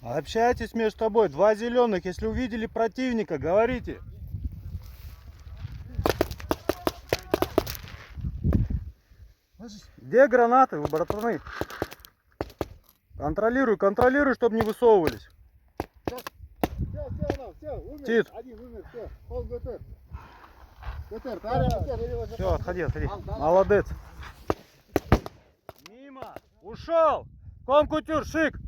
Общайтесь между собой. Два зеленых. Если увидели противника, говорите. Где гранаты, вы, братаны? Контролируй, чтобы не высовывались. Тит. Все, отходи. Молодец. Мимо. Ушел. Комкутюр, шик.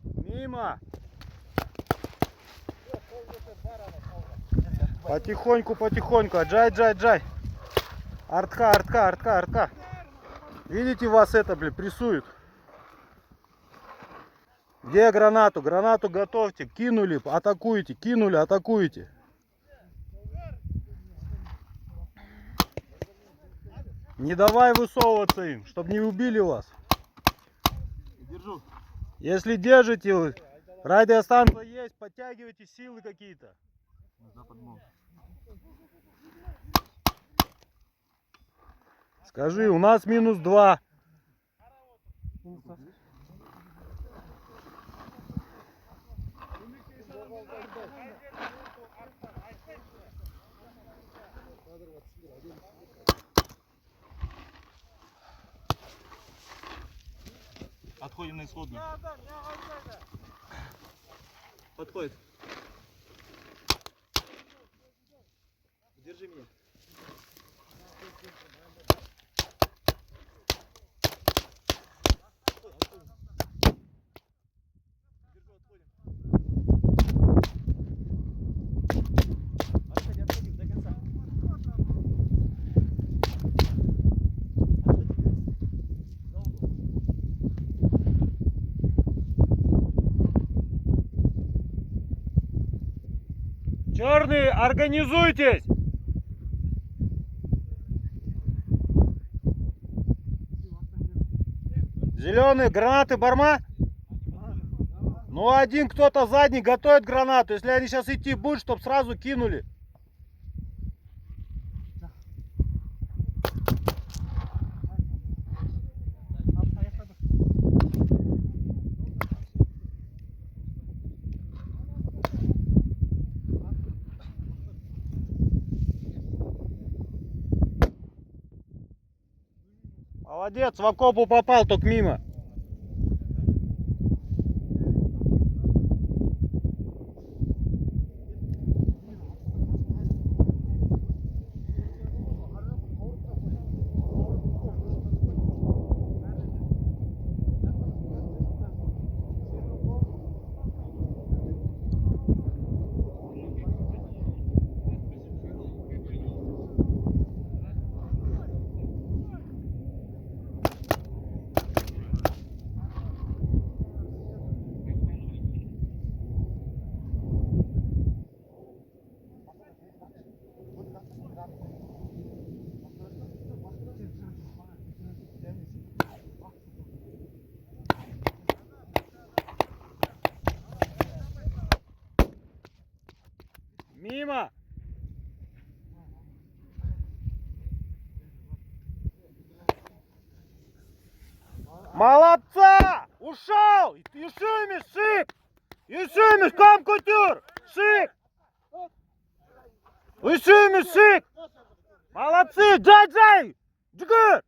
Мимо. Потихоньку. Джай. Артка. Видите, вас это, прессует. Где гранату? Гранату готовьте. Кинули, атакуете. Не давай высовываться им, чтобы не убили вас. Держу. Если держите, радиостанция есть, подтягивайте силы какие-то. Скажи, у нас -2. Отходим на исходную. Подходит. Держи меня. Отходим до конца. Черные, организуйтесь! Зеленые, гранаты, барма? Ну, один кто-то задний готовит гранату. Если они сейчас идти будут, чтобы сразу кинули. Молодец, в окопу попал, только мимо. Мимо! Молодца! Ушел! Юшимиш, шик! Юшимиш, комкутюр! Шик! Юшимиш, шик! Молодцы! Джай! Джигыр!